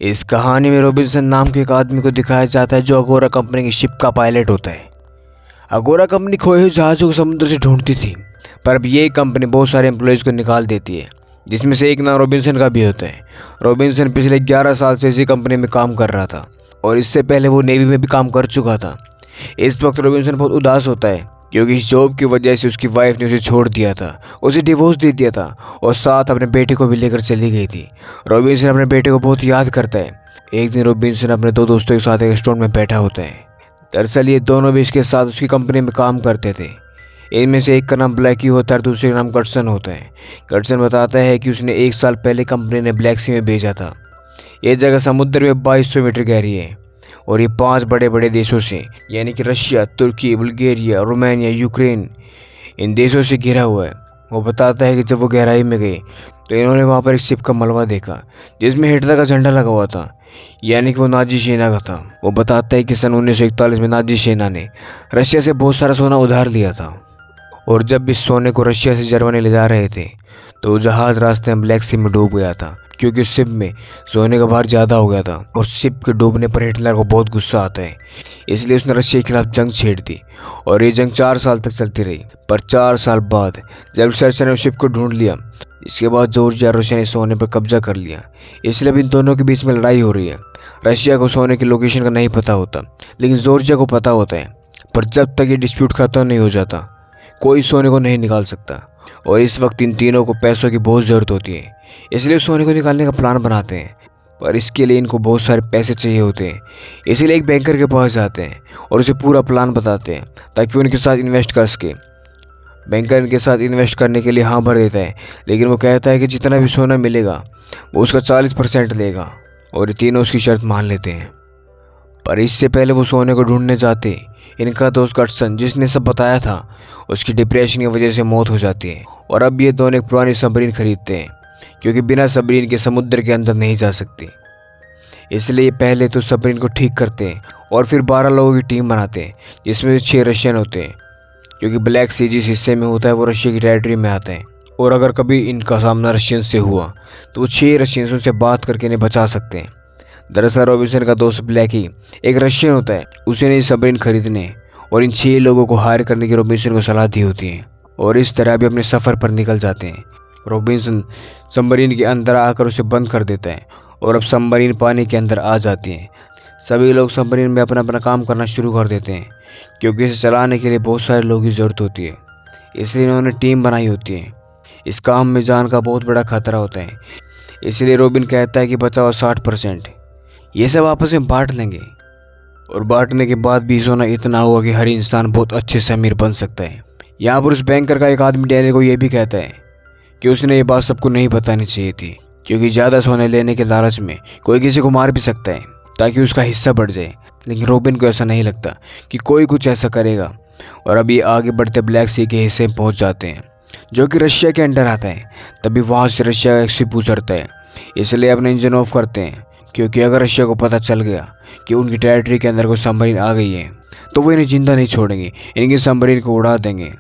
इस कहानी में रॉबिन्सन नाम के एक आदमी को दिखाया जाता है जो अगोरा कंपनी की शिप का पायलट होता है। अगोरा कंपनी खोए हुए जहाज़ों को समुद्र से ढूंढती थी, पर अब ये कंपनी बहुत सारे एम्प्लॉयज़ को निकाल देती है, जिसमें से एक नाम रॉबिन्सन का भी होता है। रॉबिन्सन पिछले 11 साल से इसी कंपनी में काम कर रहा था और इससे पहले वो नेवी में भी काम कर चुका था। इस वक्त रॉबिन्सन बहुत उदास होता है क्योंकि इस जॉब की वजह से उसकी वाइफ ने उसे छोड़ दिया था, उसे डिवोर्स दे दिया था और साथ अपने बेटे को भी लेकर चली गई थी। रॉबिन्सन अपने बेटे को बहुत याद करता है। एक दिन रॉबिन्सन अपने दो दोस्तों के साथ एक रेस्टोरेंट में बैठा होता है। दरअसल ये दोनों भी इसके साथ उसकी कंपनी में काम करते थे। इनमें से एक का नाम ब्लैकी होता है और दूसरे का नाम कर्टसन होता है। कर्टसन बताता है कि उसने 1 साल पहले कंपनी ने ब्लैक सी में भेजा था। ये जगह समुद्र में 2200 मीटर गहरी है और ये 5 बड़े बड़े देशों से यानी कि रशिया, तुर्की, बुल्गारिया, रोमानिया, यूक्रेन, इन देशों से घिरा हुआ है। वो बताता है कि जब वो गहराई में गए तो इन्होंने वहाँ पर एक शिप का मलबा देखा जिसमें हिटलर का झंडा लगा हुआ था, यानी कि वो नाजी सेना का था। वो बताता है कि सन 1941 में नाजी सेना ने रशिया से बहुत सारा सोना उधार लिया था और जब इस सोने को रशिया से जर्मनी ले जा रहे थे तो जहाज़ रास्ते में ब्लैक सी में डूब गया था क्योंकि उस शिप में सोने का भार ज़्यादा हो गया था और शिप के डूबने पर हिटलर को बहुत गुस्सा आता है। इसलिए उसने रशिया के खिलाफ जंग छेड़ दी और ये जंग 4 साल तक चलती रही। पर 4 साल बाद जब सर्च ने उस शिप को ढूंढ लिया, इसके बाद जॉर्जिया और रशिया ने सोने पर कब्जा कर लिया। इसलिए अब इन दोनों के बीच में लड़ाई हो रही है। रशिया को सोने की लोकेशन का नहीं पता होता, लेकिन जॉर्जिया को पता होता है। पर जब तक ये डिस्प्यूट खत्म नहीं हो जाता कोई सोने को नहीं निकाल सकता और इस वक्त इन तीनों को पैसों की बहुत ज़रूरत होती है, इसलिए सोने को निकालने का प्लान बनाते हैं। पर इसके लिए इनको बहुत सारे पैसे चाहिए होते हैं, इसीलिए एक बैंकर के पास जाते हैं और उसे पूरा प्लान बताते हैं ताकि वो उनके साथ इन्वेस्ट कर सके। बैंकर इनके साथ इन्वेस्ट करने के लिए हाँ भर देता है, लेकिन वो कहता है कि जितना भी सोना मिलेगा वो उसका 40% लेगा और ये तीनों उसकी शर्त मान लेते हैं। पर इससे पहले वो सोने को ढूंढने जाते इनका दोस्त कर्टसन, जिसने सब बताया था, उसकी डिप्रेशन की वजह से मौत हो जाती है और अब ये दोनों एक पुरानी सबमरीन खरीदते हैं क्योंकि बिना सबमरीन के समुद्र के अंदर नहीं जा सकते। इसलिए पहले तो सबमरीन को ठीक करते हैं और फिर 12 लोगों की टीम बनाते हैं जिसमें से 6 रशियन होते हैं क्योंकि ब्लैक सी जिस हिस्से में होता है वो रशिया की टेरिटरी में आता है और अगर कभी इनका सामना रशियन से हुआ तो वो 6 रशियन से बात करके इन्हें बचा सकते हैं। दरअसल रॉबिन्सन का दोस्त ब्लैकी एक रशियन होता है, उसे ने सबमरीन खरीदने और इन 6 लोगों को हायर करने की रॉबिन्सन को सलाह दी होती है और इस तरह भी अपने सफ़र पर निकल जाते हैं। रॉबिन्सन सबमरीन के अंदर आकर उसे बंद कर देता है और अब सबमरीन पानी के अंदर आ जाती है। सभी लोग सबमरीन में अपना अपना काम करना शुरू कर देते हैं क्योंकि इसे चलाने के लिए बहुत सारे लोगों की ज़रूरत होती है, इसलिए इन्होंने टीम बनाई होती है। इस काम में जान का बहुत बड़ा खतरा होता है, इसलिए रॉबिन कहता है कि बचाओ 60%, ये सब आपस में बांट लेंगे और बांटने के बाद भी सोना इतना होगा कि हर इंसान बहुत अच्छे से अमीर बन सकता है। यहाँ पर उस बैंकर का एक आदमी डैनियल को ये भी कहता है कि उसने ये बात सबको नहीं बतानी चाहिए थी क्योंकि ज़्यादा सोने लेने के लालच में कोई किसी को मार भी सकता है ताकि उसका हिस्सा बढ़ जाए। लेकिन रॉबिन को ऐसा नहीं लगता कि कोई कुछ ऐसा करेगा और अभी आगे बढ़ते ब्लैक सी के हिस्से में पहुँच जाते हैं जो कि रशिया के अंडर आता है। तभी वहाँ से रशिया का एक शिप गुजरता है, इसलिए अपने इंजन ऑफ करते हैं क्योंकि अगर रशिया को पता चल गया कि उनकी टेरिटरी के अंदर कोई सबमरीन आ गई है तो वो इन्हें जिंदा नहीं छोड़ेंगे, इनकी सबमरीन को उड़ा देंगे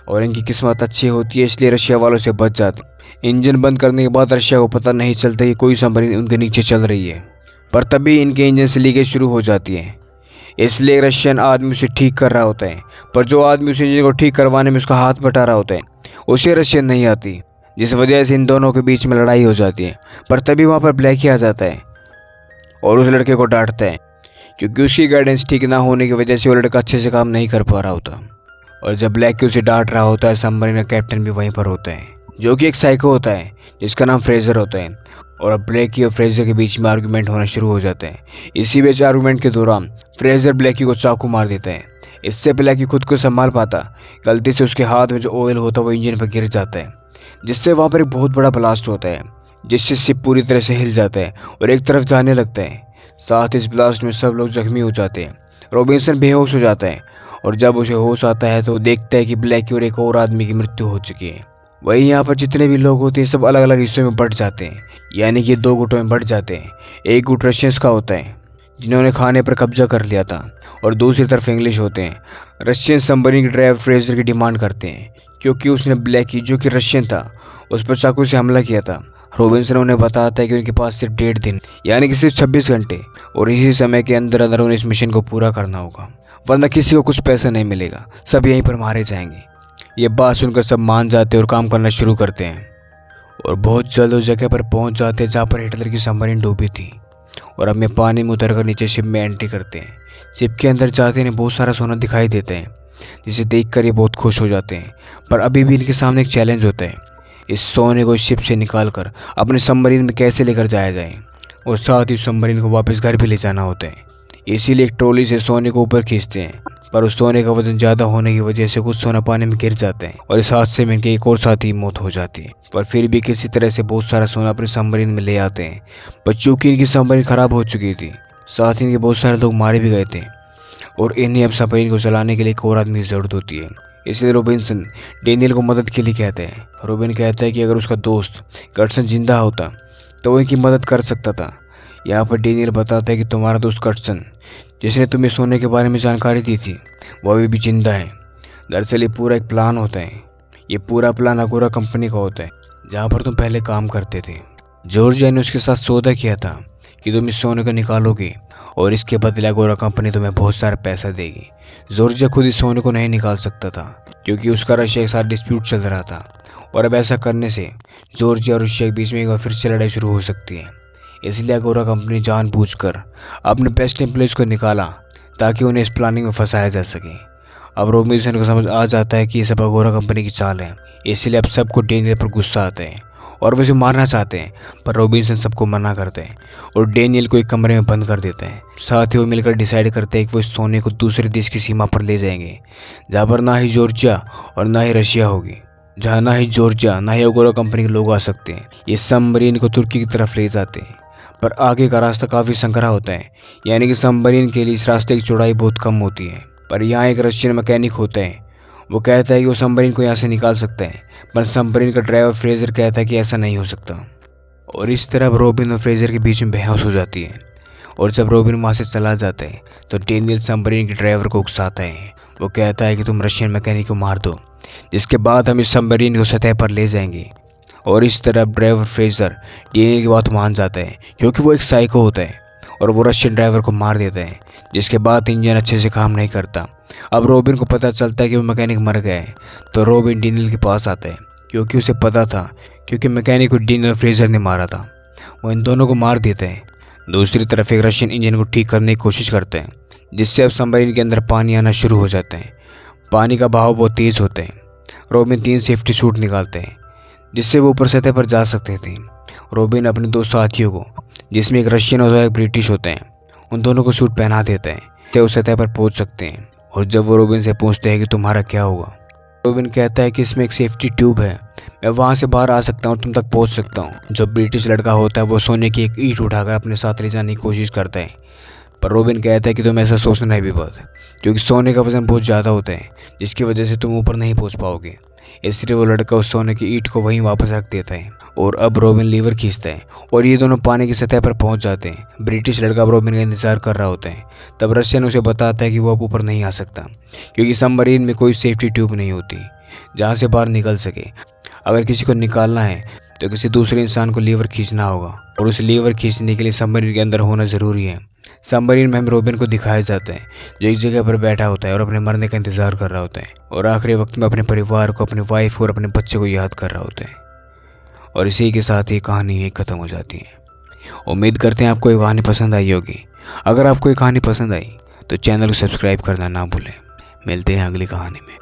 और इनकी किस्मत अच्छी होती है इसलिए रशिया वालों से बच जाते। इंजन बंद करने के बाद रशिया को पता नहीं चलता कि कोई सबमरीन उनके नीचे चल रही है, पर तभी इनके इंजन से लीकेज शुरू हो जाती है। इसलिए रशियन आदमी उसे ठीक कर रहा होता है, पर जो आदमी उस इंजन को ठीक करवाने में उसका हाथ बटा रहा होता है उसे रशियन नहीं आती, जिस वजह से इन दोनों के बीच में लड़ाई हो जाती है। पर तभी वहाँ पर ब्लैकी आ जाता है और उस लड़के को डांटता है क्योंकि उसकी गाइडेंस ठीक ना होने की वजह से वो लड़का अच्छे से काम नहीं कर पा रहा होता। और जब ब्लैकी उसे डांट रहा होता है, सबमरीन का कैप्टन भी वहीं पर होता है जो कि एक साइको होता है जिसका नाम फ्रेजर होता है और अब ब्लैकी और फ्रेजर के बीच में आर्गूमेंट होना शुरू हो जाता है। इसी बीच आर्गूमेंट के दौरान फ्रेजर ब्लैकी को चाकू मार देता है। इससे ब्लैकी खुद को संभाल पाता, गलती से उसके हाथ में जो ऑयल होता है वो इंजन पर गिर जाता है, जिससे वहाँ पर एक बहुत बड़ा ब्लास्ट होता है जिससे शिप पूरी तरह से हिल जाता है और एक तरफ जाने लगता है। साथ इस ब्लास्ट में सब लोग जख्मी हो जाते हैं। रॉबिन्सन बेहोश हो जाता है और जब उसे होश आता है तो देखता है कि ब्लैकी और एक और आदमी की मृत्यु हो चुकी है। वहीं यहाँ पर जितने भी लोग होते हैं सब अलग अलग हिस्सों में बढ़ जाते हैं, यानी कि 2 गुटों में बढ़ जाते हैं। एक गुट रशियंस का होता है जिन्होंने खाने पर कब्जा कर लिया था और दूसरी तरफ इंग्लिश होते हैं। रशियन सबमरीन के ड्राइवर फ्रेजर की डिमांड करते हैं क्योंकि उसने ब्लैकी जो कि रशियन था उस पर चाकू से हमला किया था। रॉबिन्सन उन्हें बताता है कि उनके पास सिर्फ 1.5 दिन यानी कि सिर्फ 26 घंटे और इसी समय के अंदर अंदर उन्हें इस मिशन को पूरा करना होगा, वरना किसी को कुछ पैसा नहीं मिलेगा, सब यहीं पर मारे जाएंगे। ये बात सुनकर सब मान जाते हैं और काम करना शुरू करते हैं और बहुत जल्द उस जगह पर पहुंच जाते हैं जहाँ पर हिटलर की सबमरीन डूबी थी। और अब मैं पानी में उतरकर नीचे शिप में एंट्री करते हैं। शिप के अंदर जाते इन्हें बहुत सारा सोना दिखाई देता है, जिसे देखकर ये बहुत खुश हो जाते हैं। पर अभी भी इनके सामने एक चैलेंज होता है, इस सोने को शिप से निकाल कर अपने सबमरीन में कैसे लेकर जाया जाए और साथ ही सबमरीन को वापस घर भी ले जाना होता है। इसीलिए एक ट्रॉली से सोने को ऊपर खींचते हैं, पर उस सोने का वजन ज़्यादा होने की वजह से कुछ सोना पानी में गिर जाता है और इस हादसे में इनके एक और साथी की मौत हो जाती है। पर फिर भी किसी तरह से बहुत सारा सोना अपने सबमरीन में ले आते हैं। पर चूंकि इनकी सबमरीन खराब हो चुकी थी, साथ ही इनके बहुत सारे लोग मारे भी गए थे और इन्हें अब सबमरीन को चलाने के लिए एक और आदमी की ज़रूरत होती है। इसलिए रॉबिन्सन डेनियल को मदद के लिए कहते हैं। रॉबिन कहता है कि अगर उसका दोस्त कर्टसन जिंदा होता तो वो इनकी मदद कर सकता था। यहाँ पर डेनियल बताता है कि तुम्हारा दोस्त कर्टसन, जिसने तुम्हें सोने के बारे में जानकारी दी थी, वो अभी भी जिंदा है। दरअसल ये पूरा एक प्लान होता है। ये पूरा प्लान अगोरा कंपनी का होता है, जहाँ पर तुम पहले काम करते थे। जॉर्जिया ने उसके साथ सौदा किया था कि तुम इस सोने को निकालोगे और इसके बदले अगोरा कंपनी तुम्हें बहुत सारा पैसा देगी। जॉर्जिया खुद इस सोने को नहीं निकाल सकता था क्योंकि उसका रशिया के साथ डिस्प्यूट चल रहा था और अब ऐसा करने से जॉर्जिया और रशिया के बीच में एक बार फिर से लड़ाई शुरू हो सकती है। इसलिए अगोरा कंपनी जानबूझकर अपने बेस्ट एम्प्लॉयज़ को निकाला ताकि उन्हें इस प्लानिंग में फंसाया जा सके। अब रॉबिन्सन को समझ आ जाता है कि ये सब अगोरा कंपनी की चाल है, इसलिए अब सबको डेनियल पर गुस्सा आता है और वो उसे मारना चाहते हैं। पर रॉबिन्सन सबको मना करते हैं और डेनियल को एक कमरे में बंद कर देते हैं। साथ ही वो मिलकर डिसाइड करते हैं कि वो इस सोने को दूसरे देश की सीमा पर ले जाएंगे, जहाँ पर ना ही जॉर्जिया और ना ही रशिया होगी, जहाँ ना ही जॉर्जिया ना ही अगोरा कंपनी के लोग आ सकते हैं। ये सबमरीन को तुर्की की तरफ ले जाते हैं, पर आगे का रास्ता काफ़ी संकरा होता है, यानी कि सबमरीन के लिए इस रास्ते की चौड़ाई बहुत कम होती है। पर यहाँ एक रशियन मैकेनिक होता है, वो कहता है कि वो सबमरीन को यहाँ से निकाल सकता है, पर सबमरीन का ड्राइवर फ्रेजर कहता है कि ऐसा नहीं हो सकता। और इस तरह रॉबिन और फ्रेजर के बीच में बहस हो जाती है और जब रॉबिन वहाँ से चला जाता है तो डेनियल सबमरीन के ड्राइवर को उकसाता है। वो कहता है कि तुम रशियन मैकेनिक को मार दो, जिसके बाद हम इस सबमरीन को सतह पर ले जाएंगे। और इस तरह ड्राइवर फ्रेजर डेनियल की बात मान जाता है क्योंकि वो एक साइको होता है और वो रशियन ड्राइवर को मार देता है, जिसके बाद इंजन अच्छे से काम नहीं करता। अब रॉबिन को पता चलता है कि वो मैकेनिक मर गया है, तो रॉबिन डेनियल के पास आता है क्योंकि उसे पता था क्योंकि मैकेनिक को डेनियल फ्रेजर ने मारा था। वो इन दोनों को मार देते हैं। दूसरी तरफ एक रशियन इंजन को ठीक करने की कोशिश करते हैं, जिससे अब सबमरीन के अंदर पानी आना शुरू हो जाता है। पानी का बहाव बहुत तेज़ होता है। रॉबिन 3 सेफ्टी सूट निकालते हैं जिससे वो ऊपर सतह पर जा सकते थे। रॉबिन अपने 2 साथियों को, जिसमें एक रशियन और एक ब्रिटिश होते हैं, उन दोनों को सूट पहना देता है जिससे वो सतह पर पहुंच सकते हैं। और जब वो रॉबिन से पूछते हैं कि तुम्हारा क्या होगा, रॉबिन कहता है कि इसमें एक सेफ्टी ट्यूब है, मैं वहाँ से बाहर आ सकता हूँ, तुम तक पहुँच सकता हूँ। जो ब्रिटिश लड़का होता है वो सोने की एक ईंट उठाकर अपने साथ ले जाने की कोशिश करता है, पर रॉबिन कहता है कि तुम ऐसा सोचना है भी बहुत, क्योंकि सोने का वजन बहुत ज़्यादा होता है, जिसकी वजह से तुम ऊपर नहीं पहुँच पाओगे। इसलिए वो लड़का उस सोने की ईंट को वहीं वापस रख देता है और अब रॉबिन लीवर खींचता है और ये दोनों पानी की सतह पर पहुंच जाते हैं। ब्रिटिश लड़का अब रॉबिन का इंतजार कर रहा होता है। तब रशियन उसे बताता है कि वो अब ऊपर नहीं आ सकता क्योंकि सबमरीन में कोई सेफ्टी ट्यूब नहीं होती जहाँ से बाहर निकल सके। अगर किसी को निकालना है तो किसी दूसरे इंसान को लीवर खींचना होगा और उस लीवर खींचने के लिए सबमरीन के अंदर होना ज़रूरी है। सबमरीन में हम रॉबिन को दिखाया जाता है जो एक जगह पर बैठा होता है और अपने मरने का इंतज़ार कर रहा होता है और आखिरी वक्त में अपने परिवार को, अपनी वाइफ और अपने बच्चे को याद कर रहा होता है। और इसी के साथ ये कहानी यही ख़त्म हो जाती है। उम्मीद करते हैं आपको ये कहानी पसंद आई होगी। अगर आपको ये कहानी पसंद आई तो चैनल को सब्सक्राइब करना ना भूलें। मिलते हैं अगली कहानी में।